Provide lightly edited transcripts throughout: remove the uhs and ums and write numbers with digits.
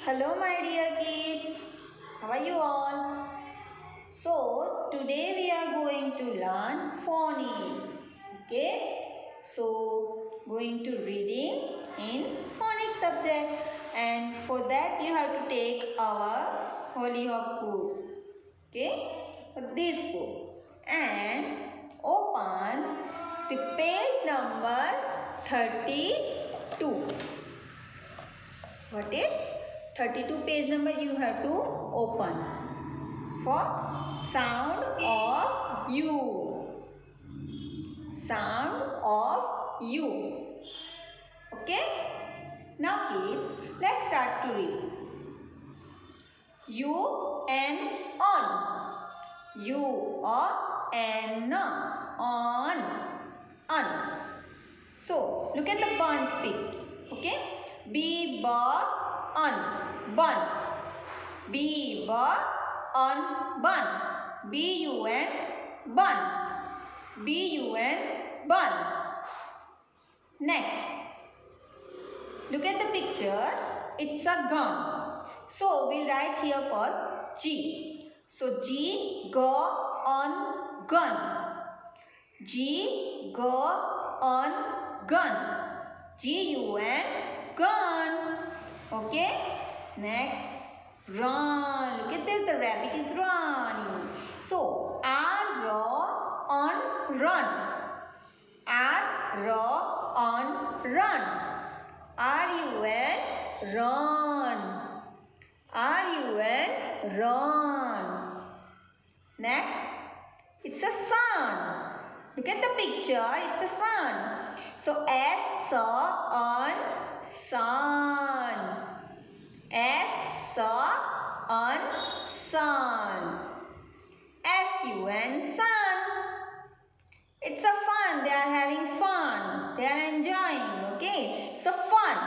Hello my dear kids, how are you all? So today we are going to learn phonics. Okay, so going to reading in phonics subject, and for that you have to take our Hollyhock book. Okay, this book and open the page number 32. What is 32 page number you have to open for sound of U. Sound of U. Okay? Now kids, let's start to read. U and on. U and on. On. So look at the bun speak. Okay? B on bun. B on bun. B-U-N bun. B-U-N bun. Next, look at the picture. It's a gun. So we'll write here first G. So G go on gun. G go on gun. G-U-N gun. Okay. Next, run. Look at this. The rabbit is running. So R on run. R on run. R-U-N run. R-U-N run. Next, it's a sun. Look at the picture. It's a sun. So S on sun. S on sun. S-U-N sun. It's a fun. They are having fun. They are enjoying. Okay. So fun.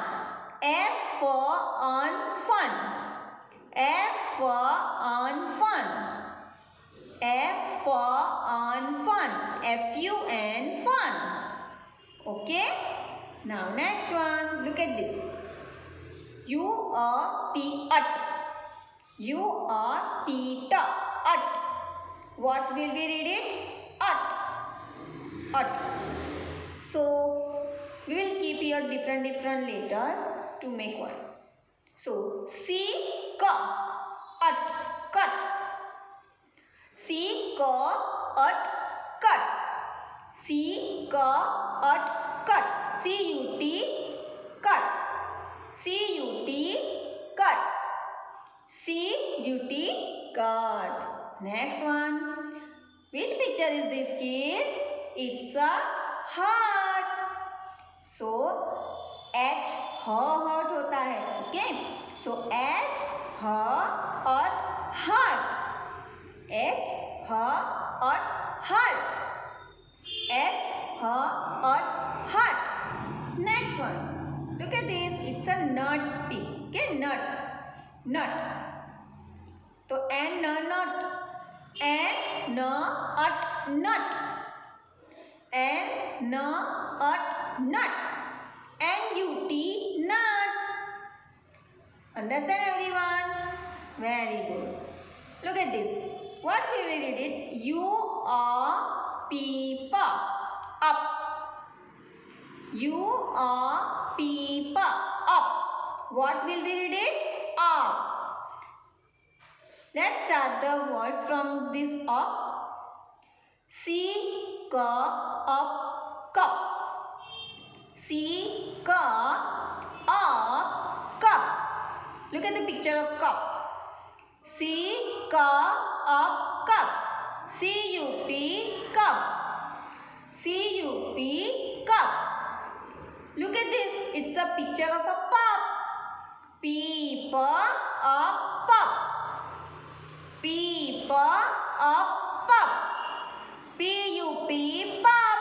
F on fun. F on fun. F on fun. F-U-N fun. Okay. Now next one. Look at this. U-T ut. U-T ut. What will we read it? Ut. Ut. So we will keep here different letters to make words. So C K ut cut. C K ut cut. C K ut cut. C-U-T cut. C-U-T cut. C-U-T cut. Next one. Which picture is this, kids? It's a heart. So H heart होता है. Okay. So H heart heart. H heart heart. H heart heart. Next one. Look at this. It's a nut speak. Okay, nuts. Nut. So N nut. N nut nut. N nut nut. N-U-T nut. Understand everyone? Very good. Look at this. What will we read it? U-P-P. Up. U-P-P. Up. What will we read it? Up. Let's start the words from this up. C, K, up, cup. C, K, up, cup. Look at the picture of cup. C, K, up, cup. C-U-P, cup. C-U-P, cup. Look at this. It's a picture of a pup. P-P, up, pup. P-P, up, pup. P-U-P, pup.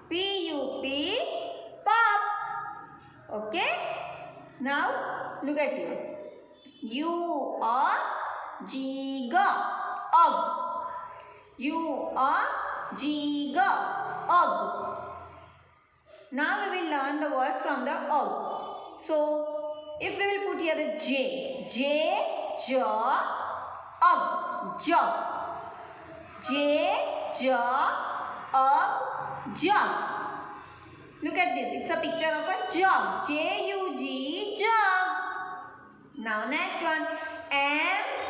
P-U-P, pup. Okay. Now look at here. U-G-G, ugh. U-G-G, ugh. Now we will learn the words from the ugh. So if we will put here the J, J, jug. J, jug. Look at this. It's a picture of a jug. J-U-G, jug. Now next one.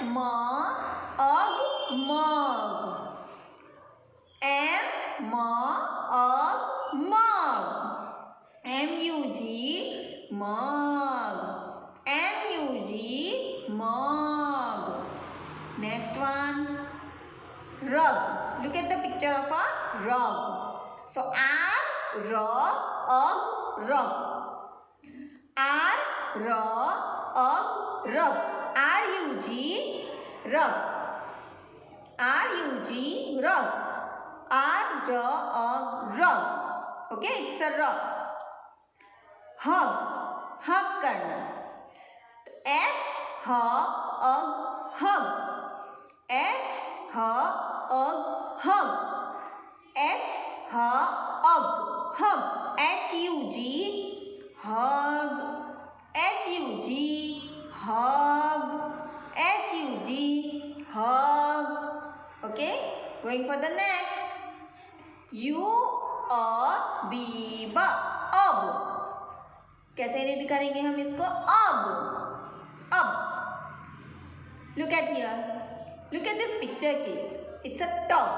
Mug. M-U-G, mug. M-U-G, mug. Next one. Rug. Look at the picture of a rug. So rug. R-U-G, rug. R-U-G, rug. Rug. Okay, it's a rug. Hug करना. hug. Hug. H-U-G, hug. H-U-G, hug. H-U-G, hug. Okay, going for the next. U-B-B, अब. कैसे read करेंगे हम इसको? अब. Look at here. Look at this picture, kids. It's a tub.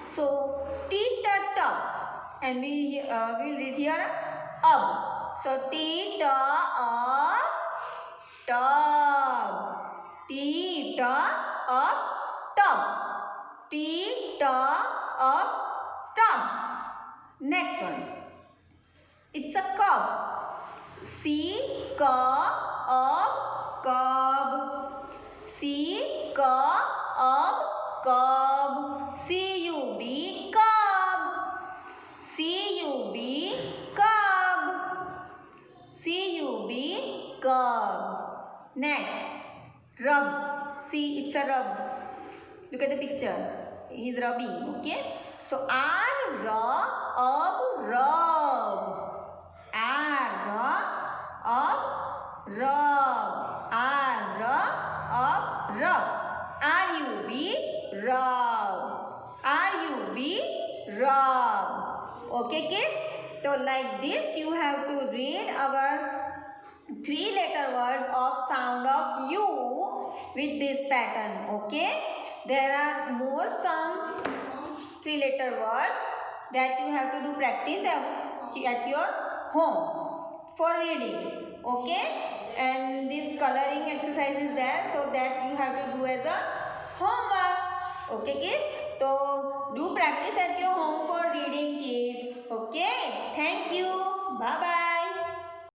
So tub, and we will read here ab. So tub, tub. Tub. Next one. It's a cob. Cob. Cob. C-U-B, cob. C-U-B, cob. C-U-B, cob. Next, rub. See, it's a rub. Look at the picture. He's rubbing, okay? So, rub. R-U-B, rub. R-U-B, rub. Okay, kids? So, like this, you have to read our 3-letter words of sound of U with this pattern. Okay? There are more some 3-letter words that you have to do practice at your home for reading. Okay? And this coloring exercise is there, so that you have to do as a homework. Okay, kids? So do practice at your home for reading, kids.